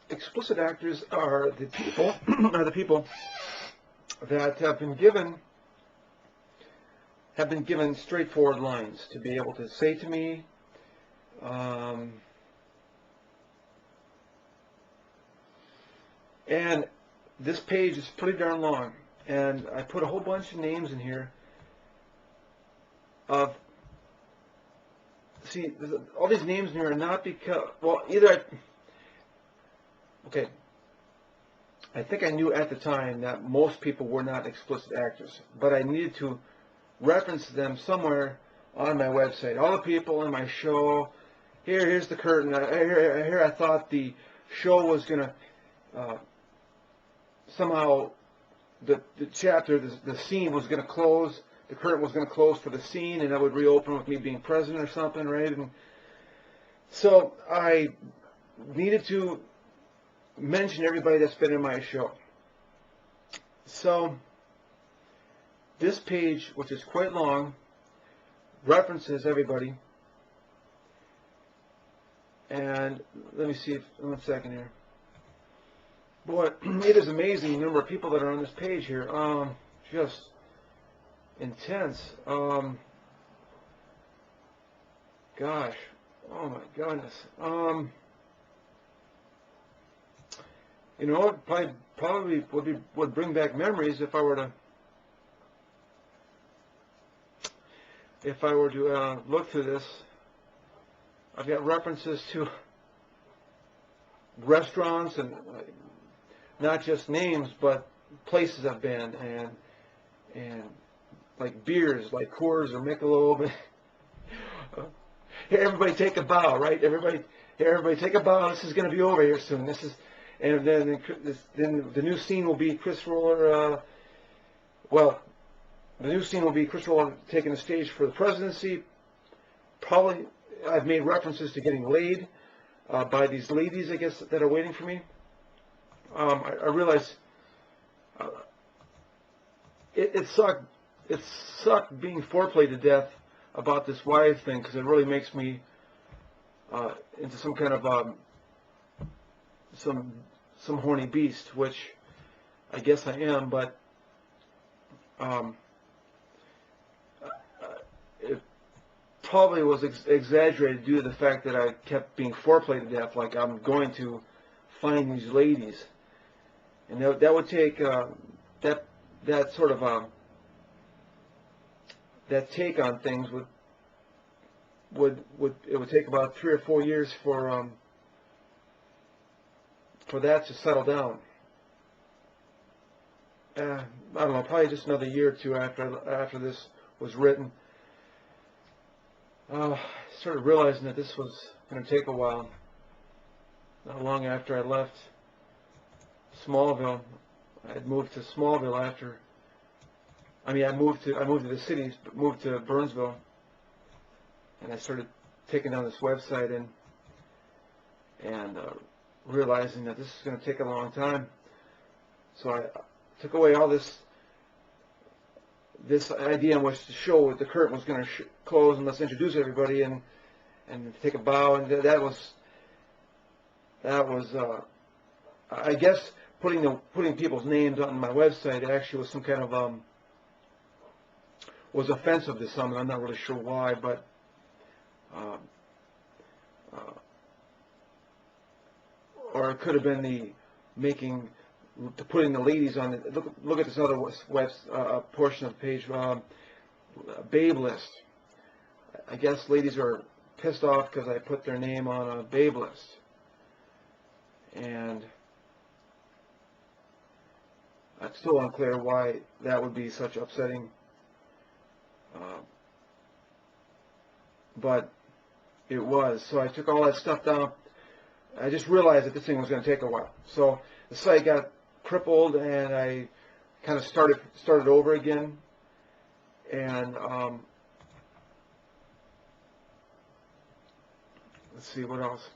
Explicit actors are the people that have been given straightforward lines to be able to say to me. And this page is pretty darn long, and I put a whole bunch of names in here of, see, all these names in here are not because, well, either okay, I think I knew at the time that most people were not explicit actors, but I needed to reference them somewhere on my website. All the people in my show, here's the curtain, here I thought the show was going to, somehow the chapter, the scene was going to close, the curtain was going to close for the scene, and I would reopen with me being present or something, right? And so I needed to mention everybody that's been in my show. So this page, which is quite long, references everybody. And let me see, 1 second here. Boy, it is amazing the number of people that are on this page here. Just intense. Gosh, oh my goodness. You know, it probably would bring back memories if I were to look through this. I've got references to restaurants and not just names, but places I've been, and like beers, like Coors or Michelob. Here, everybody take a bow, right? Everybody take a bow. This is going to be over here soon. This is, and then the new scene will be Chris Roller. Well, the new scene will be Chris Roller taking the stage for the presidency. Probably, I've made references to getting laid by these ladies, I guess, that are waiting for me. I realize it sucked. It sucked being foreplayed to death about this wife thing, because it really makes me into some kind of some horny beast, which I guess I am. But it probably was exaggerated due to the fact that I kept being foreplayed to death, like I'm going to find these ladies. And that would take that sort of that take on things would it would take about 3 or 4 years for that to settle down. I don't know, probably just another year or two after this was written. I started realizing that this was going to take a while. Not long after I left Smallville, I had moved to Smallville after. I mean, I moved to the cities, but moved to Burnsville, and I started taking down this website and realizing that this is going to take a long time. So I took away all this idea in which the show, the curtain was going to close and let's introduce everybody and take a bow, and that was I guess putting people's names on my website actually was some kind of was offensive to some, and I'm not really sure why, but or it could have been putting the ladies on it. Look at this other portion of the page, Babe list. I guess ladies are pissed off because I put their name on a Babe list. And it's still unclear why that would be such upsetting. But it was. So I took all that stuff down. I just realized that this thing was going to take a while. So the site got crippled, and I kind of started over again. And let's see what else.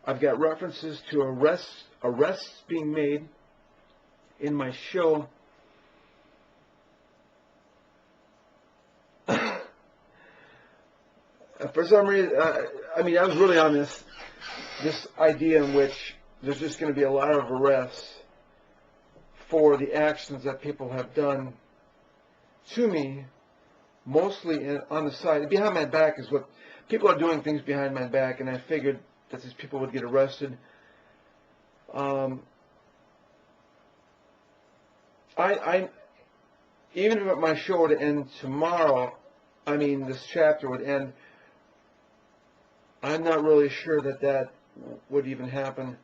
I've got references to arrests being made in my show. For some reason, I mean, I was really on this idea in which there's just going to be a lot of arrests for the actions that people have done to me, mostly on the side. Behind my back is what people are doing, things behind my back, and I figured that these people would get arrested. Even if my show would end tomorrow, I mean, this chapter would end, I'm not really sure that that would even happen.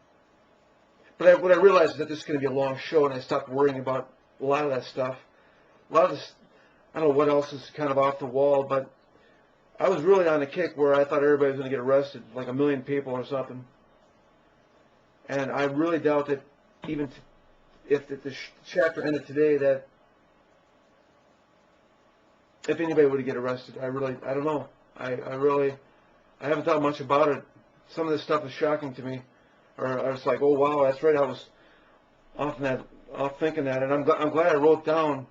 But what I realized is that this is going to be a long show, and I stopped worrying about a lot of that stuff. A lot of this, I don't know what else is kind of off the wall, but I was really on a kick where I thought everybody was going to get arrested, like 1 million people or something. And I really doubt that even if the chapter ended today, that if anybody would get arrested. I don't know. I haven't thought much about it. Some of this stuff is shocking to me. Or I was like, oh wow, that's right. I was off thinking that, and I'm glad I wrote down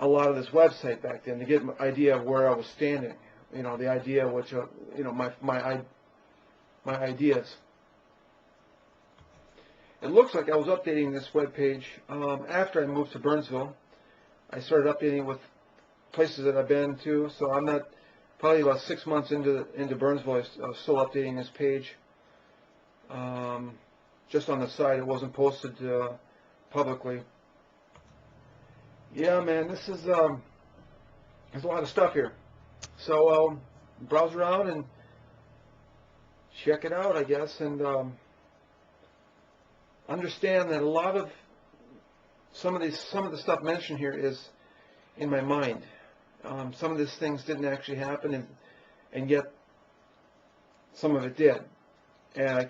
a lot of this website back then to get an idea of where I was standing. You know, the idea which my ideas. It looks like I was updating this web page after I moved to Burnsville. I started updating with places that I've been to, so I'm not probably about 6 months into Burnsville. I was still updating this page. Just on the site, it wasn't posted publicly. Yeah, man, this is there's a lot of stuff here. So browse around and check it out, I guess, and understand that a lot of some of the stuff mentioned here is in my mind. Some of these things didn't actually happen, and yet some of it did. And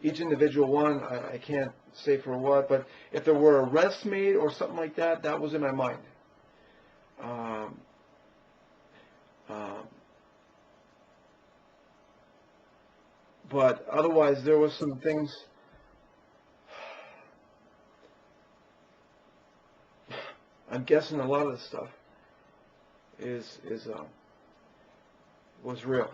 each individual one, I can't say for what, but if there were arrests made or something like that, that was in my mind. But otherwise, there was some things. I'm guessing a lot of this stuff was real.